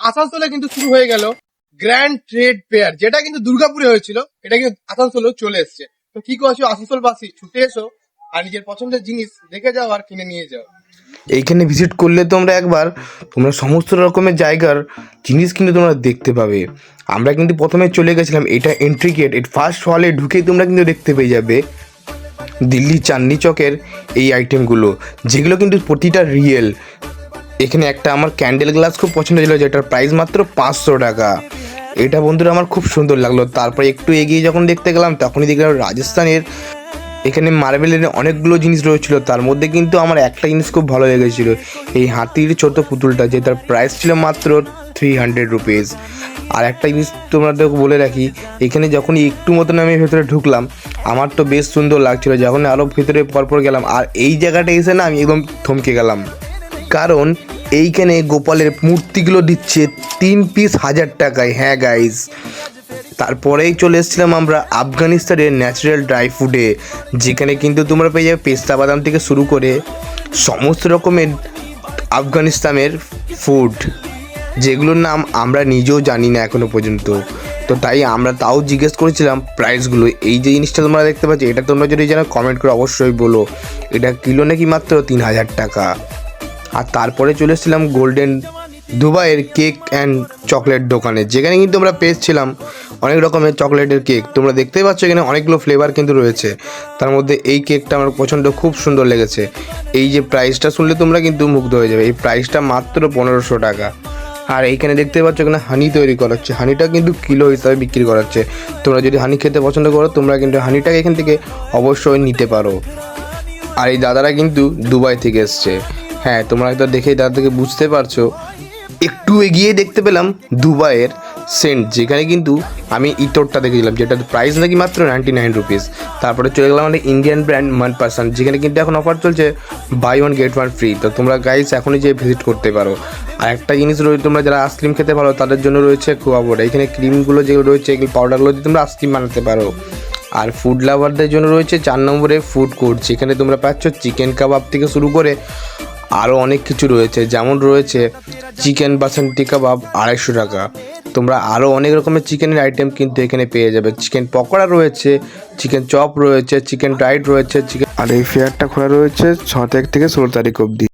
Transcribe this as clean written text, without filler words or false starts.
আসানসোলে কিন্তু শুরু হয়ে গেল গ্র্যান্ড ট্রেড ফেয়ার, যেটা কিন্তু দুর্গাপুরে হয়েছিল, এটা কিন্তু আসানসোলেও চলে এসছে। তো কি করছো আসানসোলবাসী, ছুটে এসো আর নিজের পছন্দের জিনিস দেখে যাও আর কিনে নিয়ে যাও। এইখানে ভিজিট করলে তোমরা সমস্ত রকমের জায়গার জিনিস কিন্তু তোমরা দেখতে পাবে। আমরা কিন্তু প্রথমে চলে গেছিলাম, এটা এন্ট্রি গেট, এর ফার্স্ট হলে ঢুকেই তোমরা কিন্তু দেখতে পেয়ে যাবে দিল্লি চাঁদনি চকের এই আইটেমগুলো, যেগুলো কিন্তু প্রতিটা রিয়েল। এখানে একটা আমার ক্যান্ডেল গ্লাস খুব পছন্দ ছিল, যেটার প্রাইস মাত্র 500 টাকা। এটা বন্ধুরা আমার খুব সুন্দর লাগলো। তারপরে একটু এগিয়ে যখন দেখতে গেলাম তখনই দেখলাম রাজস্থানের এখানে মার্বেলের অনেকগুলো জিনিস রয়েছিল। তার মধ্যে কিন্তু আমার একটা জিনিস খুব ভালো লেগেছিল, এই হাতির ছোট পুতুলটা, যে তার প্রাইস ছিল মাত্র 300 রুপিস। আর একটা জিনিস তোমাদেরকে বলে রাখি, এখানে যখনই একটু মতন আমি ভেতরে ঢুকলাম আমার তো বেশ সুন্দর লাগছিল। যখন আরও ভেতরে পরপর গেলাম আর এই জায়গাটা এসে না আমি একদম থমকে গেলাম, কারণ এইখানে গোপালের মূর্তিগুলো দিচ্ছে 3 পিস 1000 টাকায়। হ্যাঁ গাইজ, তারপরেই চলে এসেছিলাম আমরা আফগানিস্তানের ন্যাচারাল ড্রাই ফুডে, যেখানে কিন্তু তোমরা পেয়ে যাবে পেস্তা বাদাম থেকে শুরু করে সমস্ত রকমের আফগানিস্তানের ফুড, যেগুলোর নাম আমরা নিজেও জানি না এখনো পর্যন্ত। তো তাই আমরা তাও জিজ্ঞেস করেছিলাম প্রাইসগুলো। এই যে জিনিসটা তোমরা দেখতে পাচ্ছ, এটা তোমরা যদি জানো কমেন্ট করে অবশ্যই বলো, এটা কিলো নাকি মাত্র 3000 টাকা। আর তারপরে চলে এসেছিলাম গোল্ডেন দুবাইয়ের কেক অ্যান্ড চকলেট দোকানে, যেখানে কিন্তু আমরা পেয়েছিলাম অনেক রকমের চকলেটের কেক। তোমরা দেখতেই পাচ্ছ এখানে অনেকগুলো ফ্লেভার কিন্তু রয়েছে। তার মধ্যে এই কেকটা আমার পছন্দ, খুব সুন্দর লেগেছে। এই যে প্রাইসটা শুনলে তোমরা কিন্তু মুগ্ধ হয়ে যাবে, এই প্রাইসটা মাত্র 1500 টাকা। আর এইখানে দেখতে পাচ্ছ এখানে হানি তৈরি করা হচ্ছে, হানিটা কিন্তু কিলো হিসাবে বিক্রি করা হচ্ছে। তোমরা যদি হানি খেতে পছন্দ করো তোমরা কিন্তু হানিটাকে এখান থেকে অবশ্যই নিতে পারো। আর এই দাদারা কিন্তু দুবাই থেকে এসছে। হ্যাঁ, তোমরা হয়তো দেখেই দাদা থেকে বুঝতে পারছো। একটু এগিয়ে দেখতে পেলাম দুবাইয়ের সেন্ট, যেখানে কিন্তু আমি ইতরটা দেখেছিলাম, যেটার প্রাইস নাকি মাত্র 99 রুপিস। তারপরে চলে গেলাম আমাদের ইন্ডিয়ান ব্র্যান্ড মনপাসন্দ, যেখানে কিন্তু এখন অফার চলছে buy one get one free. তো তোমরা গাইস এখনই যেয়ে ভিজিট করতে পারো। আর একটা জিনিস রয়েছে, তোমরা যারা আইসক্রিম খেতে পারো তাদের জন্য রয়েছে খোয়াবোর্ড। এখানে ক্রিমগুলো যেগুলো রয়েছে এগুলো পাউডারগুলো দিয়ে তোমরা আইসক্রিম বানাতে পারো। আর ফুড লাভারদের জন্য রয়েছে 4 নম্বরে ফুড কোর্ট, যেখানে তোমরা পাচ্ছ চিকেন কাবাব থেকে শুরু করে আরও অনেক কিছু রয়েছে, যেমন রয়েছে চিকেন বাসন্তী কাবাব 250 টাকা। তোমরা আরও অনেক রকমের চিকেনের আইটেম কিন্তু এখানে পেয়ে যাবে। চিকেন পকোড়া রয়েছে, চিকেন চপ রয়েছে, চিকেন ফ্রাইড রয়েছে, চিকেন। আর এই ফেয়ারটা খোলা রয়েছে 6 তারিখ থেকে 16 তারিখ অবধি।